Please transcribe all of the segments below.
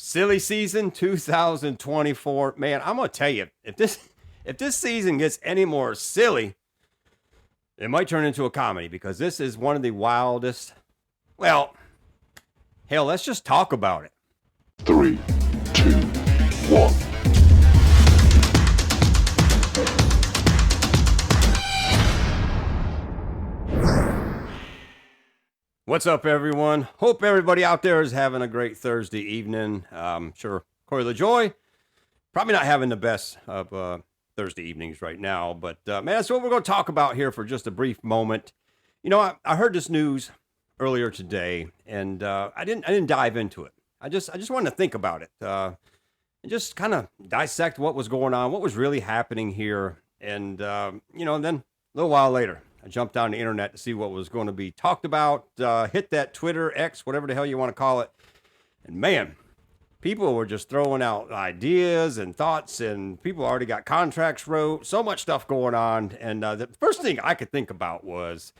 Silly season 2024. Man, I'm gonna tell you, if this season gets any more silly, it might turn into a comedy because this is one of the wildest. Well, hell, let's just talk about it. 3, 2, 1. What's up, everyone? Hope everybody out there is having a great Thursday evening. Sure, Cory LaJoie probably not having the best of Thursday evenings right now, but man, that's what we're going to talk about here for just a brief moment. You know, I heard this news earlier today, and I didn't dive into it. I just wanted to think about it and just kind of dissect what was going on, what was really happening here, and and then a little while later, I jumped on the internet to see what was going to be talked about, hit that Twitter, X, whatever the hell you want to call it. And man, people were just throwing out ideas and thoughts, and people already got contracts wrote, so much stuff going on. And the first thing I could think about was,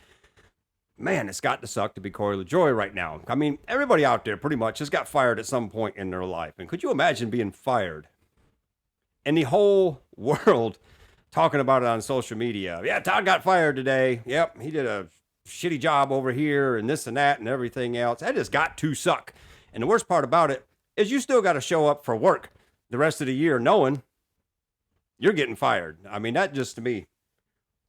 man, it's got to suck to be Cory LaJoie right now. I mean, everybody out there pretty much has got fired at some point in their life. And could you imagine being fired? And the whole world talking about it on social media. Yeah, Todd got fired today. Yep, he did a shitty job over here and this and that and everything else. That just got to suck. And the worst part about it is you still got to show up for work the rest of the year knowing you're getting fired. I mean, that just to me,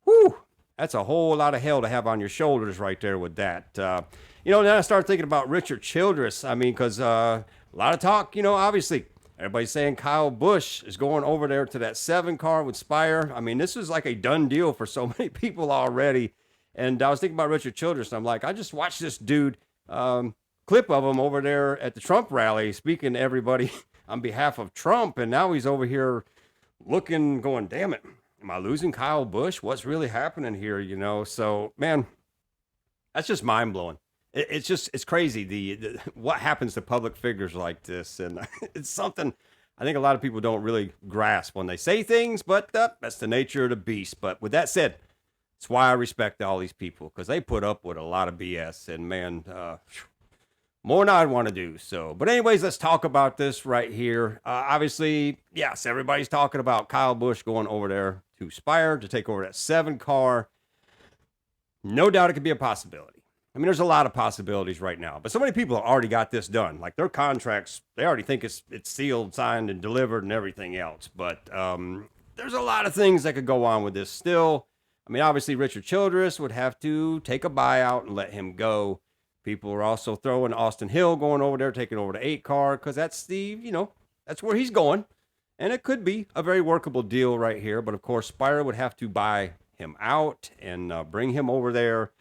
whew, that's a whole lot of hell to have on your shoulders right there with that. Then I started thinking about Richard Childers. I mean, because a lot of talk, obviously, everybody's saying Kyle Busch is going over there to that 7 car with Spire. I mean, this is like a done deal for so many people already. And I was thinking about Richard Childers, and I'm like, I just watched this dude, clip of him over there at the Trump rally, speaking to everybody on behalf of Trump. And now he's over here looking, going, damn it, am I losing Kyle Busch? What's really happening here? So man, that's just mind blowing. It's crazy the what happens to public figures like this, and it's something I think a lot of people don't really grasp when they say things, but that's the nature of the beast. But with that said, it's why I respect all these people, because they put up with a lot of BS, and man, more than I'd want to do. So, but anyways, let's talk about this right here. Obviously, yes, everybody's talking about Kyle Busch going over there to Spire to take over that 7 car. No doubt it could be a possibility. I mean, there's a lot of possibilities right now, but so many people have already got this done. Like their contracts, they already think it's sealed, signed, and delivered and everything else. But there's a lot of things that could go on with this still. I mean, obviously, Richard Childers would have to take a buyout and let him go. People are also throwing Austin Hill going over there, taking over the 8 car, because that's that's where he's going. And it could be a very workable deal right here. But of course, Spire would have to buy him out and bring him over there,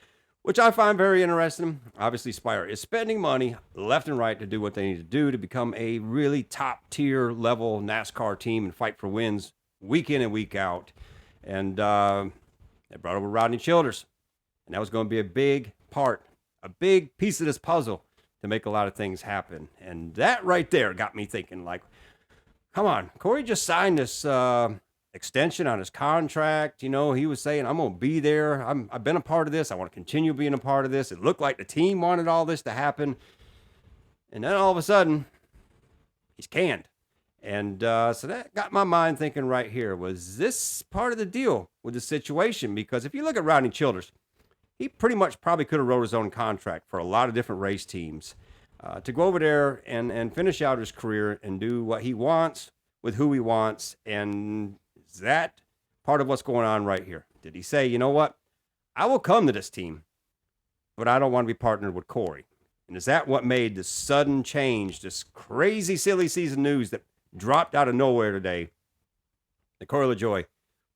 which I find very interesting. Obviously, Spire is spending money left and right to do what they need to do to become a really top-tier level NASCAR team and fight for wins week in and week out. And they brought over Rodney Childers, and that was going to be a big part, a big piece of this puzzle to make a lot of things happen. And that right there got me thinking, like, come on, Cory just signed this extension on his contract. He was saying, I'm going to be there. I've been a part of this. I want to continue being a part of this. It looked like the team wanted all this to happen. And then all of a sudden, he's canned. And so that got my mind thinking right here, was this part of the deal with the situation? Because if you look at Rodney Childers, he pretty much probably could have wrote his own contract for a lot of different race teams to go over there and finish out his career and do what he wants with who he wants. And is that part of what's going on right here? Did he say, you know what? I will come to this team, but I don't want to be partnered with Cory. And is that what made this sudden change, this crazy, silly season news that dropped out of nowhere today, that Cory LaJoie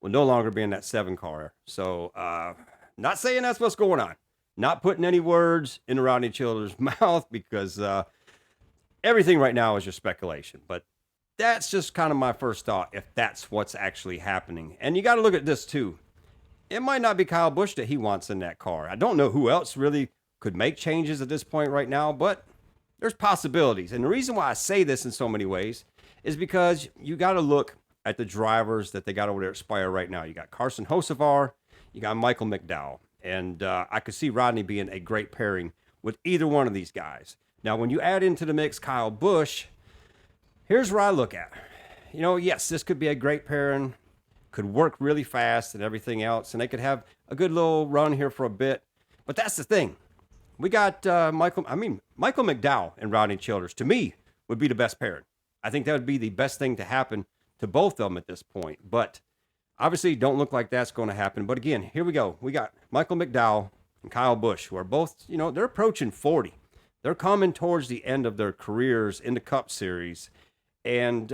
will no longer be in that 7 car? So, not saying that's what's going on. Not putting any words in Rodney Childers' mouth, because everything right now is just speculation. But that's just kind of my first thought, if that's what's actually happening. And you got to look at this too. It might not be Kyle Busch that he wants in that car. I don't know who else really could make changes at this point right now, but there's possibilities. And the reason why I say this in so many ways is because you got to look at the drivers that they got over there at Spire right now. You got Carson Hocevar, you got Michael McDowell. And I could see Rodney being a great pairing with either one of these guys. Now, when you add into the mix Kyle Busch, Here's where I look at. Yes, this could be a great pairing, could work really fast and everything else, and they could have a good little run here for a bit. But that's the thing. We got Michael McDowell and Rodney Childers, to me, would be the best pairing. I think that would be the best thing to happen to both of them at this point. But obviously, don't look like that's going to happen. But again, here we go. We got Michael McDowell and Kyle Busch, who are both, they're approaching 40. They're coming towards the end of their careers in the Cup Series. And,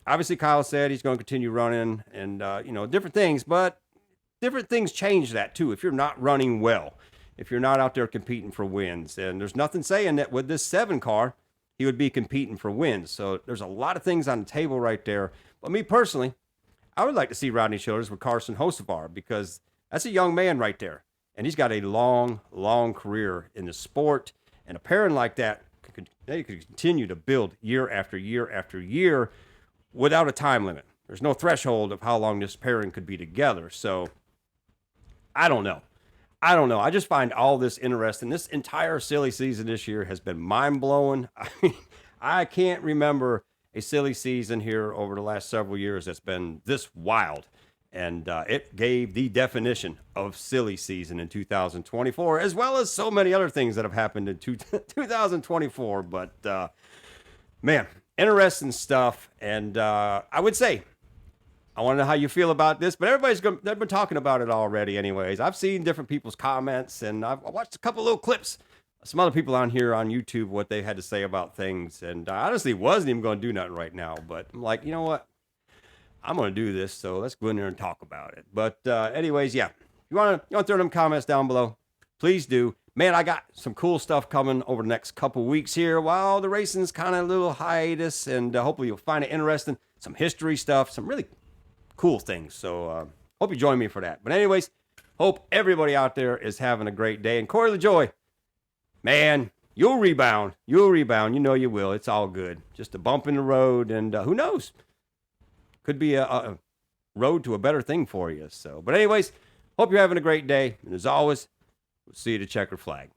obviously Kyle said he's going to continue running and, different things. But different things change that, too, if you're not running well, if you're not out there competing for wins. And there's nothing saying that with this 7 car, he would be competing for wins. So there's a lot of things on the table right there. But me personally, I would like to see Rodney Childers with Carson Hocevar, because that's a young man right there. And he's got a long, long career in the sport. And a pairing like that, they could continue to build year after year after year without a time limit. There's no threshold of how long this pairing could be together. So I don't know. I just find all this interesting. This entire silly season this year has been mind-blowing. I mean, I can't remember a silly season here over the last several years that's been this wild. And it gave the definition of silly season in 2024, as well as so many other things that have happened in 2024. But, man, interesting stuff. And I would say, I want to know how you feel about this, but they've been talking about it already anyways. I've seen different people's comments, and I've watched a couple little clips. Some other people on here on YouTube, what they had to say about things. And I honestly wasn't even going to do nothing right now, but I'm like, you know what? I'm going to do this, so let's go in there and talk about it. But anyways, yeah, you want to throw them comments down below, please do. Man, I got some cool stuff coming over the next couple weeks here while the racing's kind of a little hiatus, and hopefully you'll find it interesting. Some history stuff, some really cool things. So hope you join me for that. But anyways, hope everybody out there is having a great day. And Cory LaJoie, man, you'll rebound. You know you will. It's all good. Just a bump in the road, and who knows? Could be a road to a better thing for you. So, but anyways, hope you're having a great day. And as always, we'll see you at the checkered flag.